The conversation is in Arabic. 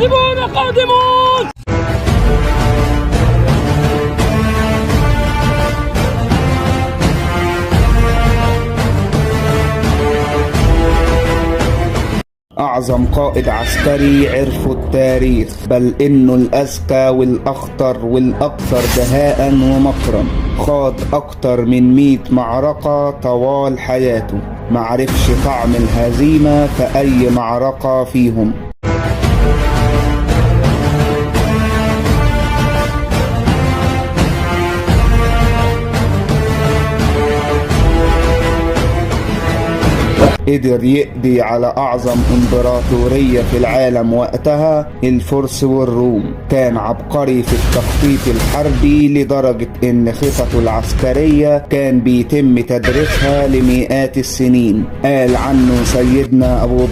المسلمون قادمون. أعظم قائد عسكري عرفوا التاريخ، بل إنه الأذكى والأخطر والأكثر دهاء ومكرا. خاض أكتر من 100 معركة طوال حياته، معرفش طعم الهزيمة في أي معركة فيهم. قدر يقضي على أعظم إمبراطورية في العالم وقتها، الفرس والروم. كان عبقري في التخطيط الحربي لدرجة إن خططه العسكرية كان بيتم تدريسها لمئات السنين. قال عنه سيدنا أبو بكر